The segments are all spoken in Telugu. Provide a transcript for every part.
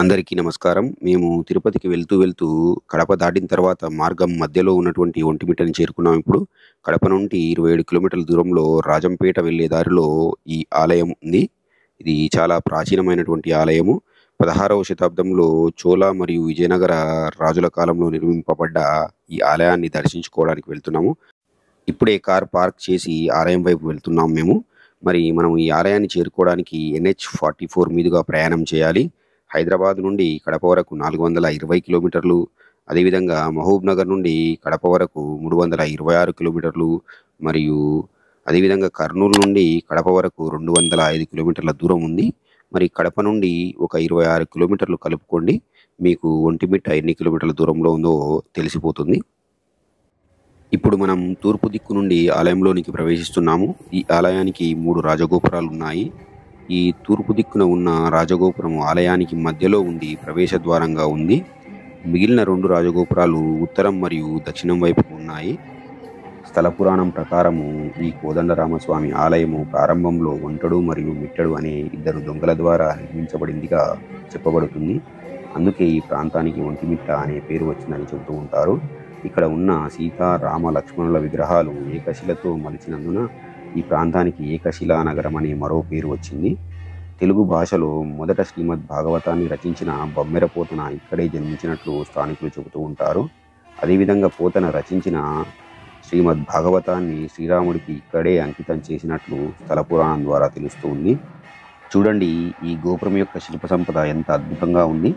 అందరికీ నమస్కారం. మేము తిరుపతికి వెళ్తూ కడప దాటిన తర్వాత మార్గం మధ్యలో ఉన్నటువంటి ఒంటిమిట్టని చేరుకున్నాం ఇప్పుడు. కడప నుండి 27 కిలోమీటర్ల దూరంలో రాజంపేట వెళ్ళే దారిలో ఈ ఆలయం ఉంది. ఇది చాలా ప్రాచీనమైనటువంటి ఆలయము. 16వ శతాబ్దంలో చోళ మరియు విజయనగర రాజుల కాలంలో నిర్మింపబడ్డ ఈ ఆలయాన్ని దర్శించుకోవడానికి వెళ్తున్నాము. ఇప్పుడే కార్ పార్క్ చేసి ఆలయం వైపు వెళ్తున్నాం మేము. మరి మనం ఈ ఆలయాన్ని చేరుకోవడానికి NH-44 మీదుగా ప్రయాణం చేయాలి. హైదరాబాద్ నుండి కడప వరకు 420 కిలోమీటర్లు, అదేవిధంగా మహబూబ్‌నగర్ నుండి కడప వరకు 326 కిలోమీటర్లు మరియు అదేవిధంగా కర్నూలు నుండి కడప వరకు 205 కిలోమీటర్ల దూరం ఉంది. మరి కడప నుండి ఒక 26 కిలోమీటర్లు కలుపుకోండి. మీకు ఒంటిమిట్ట ఎన్ని కిలోమీటర్ల దూరంలో ఉందో తెలిసిపోతుంది. ఇప్పుడు మనం తూర్పు దిక్కు నుండి ఆలయంలోనికి ప్రవేశిస్తున్నాము. ఈ ఆలయానికి 3 రాజగోపురాలున్నాయి. ఈ తూర్పు దిక్కున ఉన్న రాజగోపురం ఆలయానికి మధ్యలో ఉండి ప్రవేశ ద్వారంగా ఉంది. మిగిలిన 2 రాజగోపురాలు ఉత్తరం మరియు దక్షిణం వైపు ఉన్నాయి. స్థల పురాణం ప్రకారము ఈ కోదండరామస్వామి ఆలయము ప్రారంభంలో ఒంటడు మరియు మిట్టడు అనే 2 దొంగల ద్వారా నిర్మించబడిందిగా చెప్పబడుతుంది. అందుకే ఈ ప్రాంతానికి ఒంటిమిట్ట అనే పేరు వచ్చిందని చెబుతూ ఉంటారు. ఇక్కడ ఉన్న సీత, రామ, లక్ష్మణుల విగ్రహాలు ఏకశిలతో మలిచినందున ఈ ప్రాంతానికి ఏకశిలా నగరం అనే మరో పేరు వచ్చింది. తెలుగు భాషలో మొదట శ్రీమద్ భాగవతాన్ని రచించిన బమ్మెర పోతన ఇక్కడే జన్మించినట్లు స్థానికులు చెబుతూ ఉంటారు. అదేవిధంగా పోతన రచించిన శ్రీమద్ భాగవతాన్ని శ్రీరాముడికి ఇక్కడే అంకితం చేసినట్లు స్థల పురాణం ద్వారా తెలుస్తుంది. చూడండి, ఈ గోపురం యొక్క శిల్ప సంపద ఎంత అద్భుతంగా ఉంది.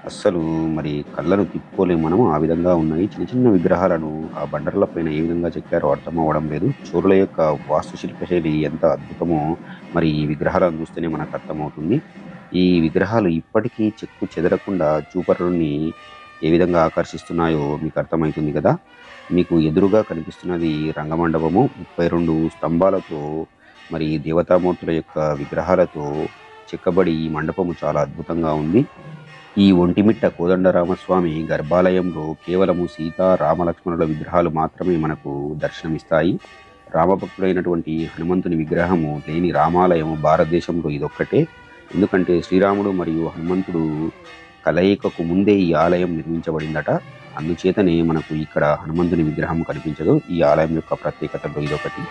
అస్సలు మరి కళ్ళను తిప్పుకోలేము మనము, ఆ విధంగా ఉన్నాయి. చిన్న చిన్న విగ్రహాలను ఆ బండర్ల పైన ఏ విధంగా చెక్కారో అర్థం అవ్వడం లేదు. చోళుల యొక్క వాస్తుశిల్పశైలి ఎంత అద్భుతమో మరి ఈ విగ్రహాలను చూస్తేనే మనకు అర్థమవుతుంది. ఈ విగ్రహాలు ఇప్పటికీ చెక్కు చెదరకుండా చూపరుని ఏ విధంగా ఆకర్షిస్తున్నాయో మీకు అర్థమవుతుంది కదా. మీకు ఎదురుగా కనిపిస్తున్నది రంగమండపము. 32 స్తంభాలతో మరి దేవతామూర్తుల యొక్క విగ్రహాలతో చెక్కబడి ఈ మండపము చాలా అద్భుతంగా ఉంది. ఈ ఒంటిమిట్ట కోదండరామస్వామి గర్భాలయంలో కేవలము సీత, రామలక్ష్మణుల విగ్రహాలు మాత్రమే మనకు దర్శనమిస్తాయి. రామభక్తుడైనటువంటి హనుమంతుని విగ్రహము లేని రామాలయం భారతదేశంలో ఇదొక్కటే. ఎందుకంటే శ్రీరాముడు మరియు హనుమంతుడు కలయికకు ముందే ఈ ఆలయం నిర్మించబడిందట. అందుచేతనే మనకు ఇక్కడ హనుమంతుని విగ్రహం కనిపించదు. ఈ ఆలయం యొక్క ప్రత్యేకతలో ఇదొకటి.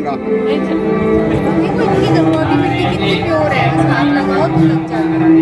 देखो इतनी दमोटी मिट्टी कितनी प्योर है, साफ लगाओ तो लग जाता है।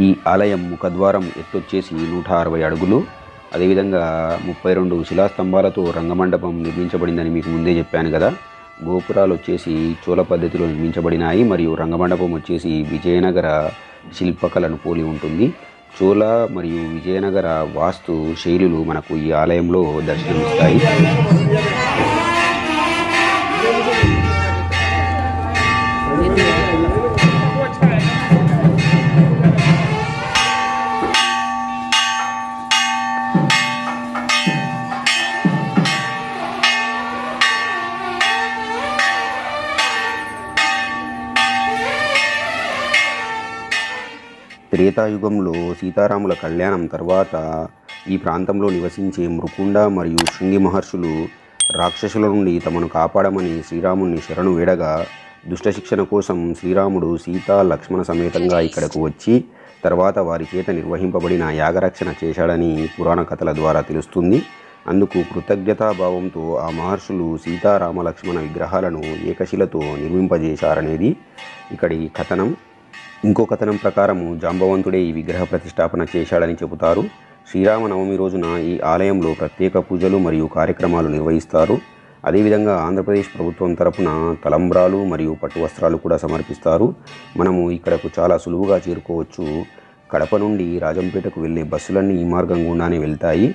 ఈ ఆలయం ముఖద్వారం ఎత్తొచ్చేసి 160 అడుగులు. అదేవిధంగా 32 శిలాస్తంభాలతో రంగమండపం నిర్మించబడిందని మీకు ముందే చెప్పాను కదా. గోపురాలు వచ్చేసి చోళ పద్ధతిలో నిర్మించబడినాయి మరియు రంగమండపం వచ్చేసి విజయనగర శిల్పకళను పోలి ఉంటుంది. చోళ మరియు విజయనగర వాస్తు శైలులు మనకు ఈ ఆలయంలో దర్శనమిస్తాయి. త్రేతాయుగంలో సీతారాముల కళ్యాణం తర్వాత ఈ ప్రాంతంలో నివసించే మృకుండ మరియు శృంగి మహర్షులు రాక్షసుల నుండి తమను కాపాడమని శ్రీరాముని శరణు వేడగా దుష్టశిక్షణ కోసం శ్రీరాముడు సీత లక్ష్మణ సమేతంగా ఇక్కడకు వచ్చి తర్వాత వారి చేత నిర్వహింపబడిన యాగరక్షణ చేశాడని పురాణ కథల ద్వారా తెలుస్తుంది. అందుకు కృతజ్ఞతాభావంతో ఆ మహర్షులు సీతారామ లక్ష్మణ విగ్రహాలను ఏకశిలతో నిర్మింపజేశారనేది ఇక్కడి కథనం. ఇంకో కథనం ప్రకారము జాంబవంతుడే ఈ విగ్రహ ప్రతిష్టాపన చేశాడని చెబుతారు. శ్రీరామనవమి రోజున ఈ ఆలయంలో ప్రత్యేక పూజలు మరియు కార్యక్రమాలు నిర్వహిస్తారు. అదేవిధంగా ఆంధ్రప్రదేశ్ ప్రభుత్వం తరపున తలంబ్రాలు మరియు పట్టు వస్త్రాలు కూడా సమర్పిస్తారు. మనము ఇక్కడకు చాలా సులువుగా చేరుకోవచ్చు. కడప నుండి రాజంపేటకు వెళ్ళే బస్సులన్నీ ఈ మార్గం గుండానే వెళ్తాయి.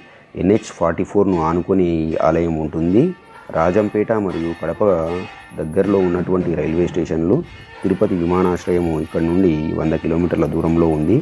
NH44ను ఆనుకొని ఈ ఆలయం ఉంటుంది. రాజంపేట మరియు కడప దగ్గరలో ఉన్నటువంటి రైల్వే స్టేషన్లు, తిరుపతి విమానాశ్రయము ఇక్కడ నుండి 100 కిలోమీటర్ల దూరంలో ఉంది.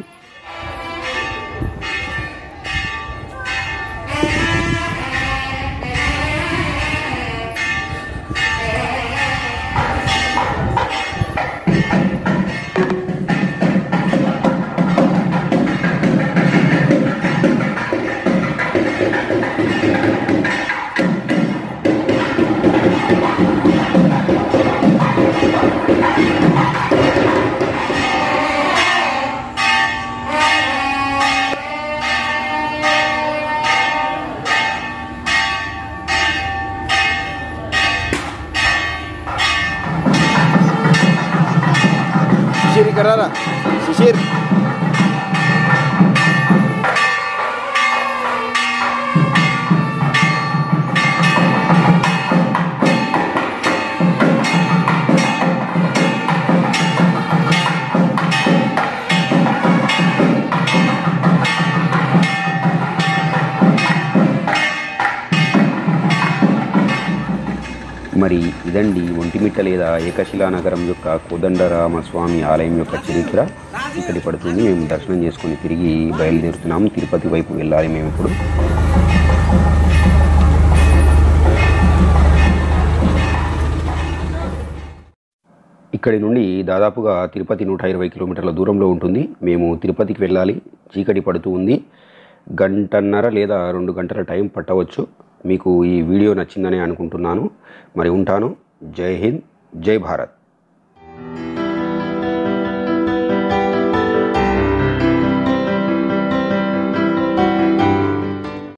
शिशिर करारा शिशिर మరి ఇదండి ఒంటిమిట్ట లేదా ఏకశిలా నగరం యొక్క కోదండరామస్వామి ఆలయం యొక్క చరిత్ర. ఇక్కడి పడుతుంది. మేము దర్శనం చేసుకొని తిరిగి బయలుదేరుతున్నాము. తిరుపతి వైపు వెళ్ళాలి మేము ఇప్పుడు. ఇక్కడి నుండి దాదాపుగా తిరుపతి 120 కిలోమీటర్ల దూరంలో ఉంటుంది. మేము తిరుపతికి వెళ్ళాలి. చీకటి పడుతూ ఉంది. 1.5 గంటల లేదా 2 గంటల టైం పట్టవచ్చు. మీకు ఈ వీడియో నచ్చిందని అనుకుంటున్నాను. మరి ఉంటాను. జై హింద్, జై భారత్.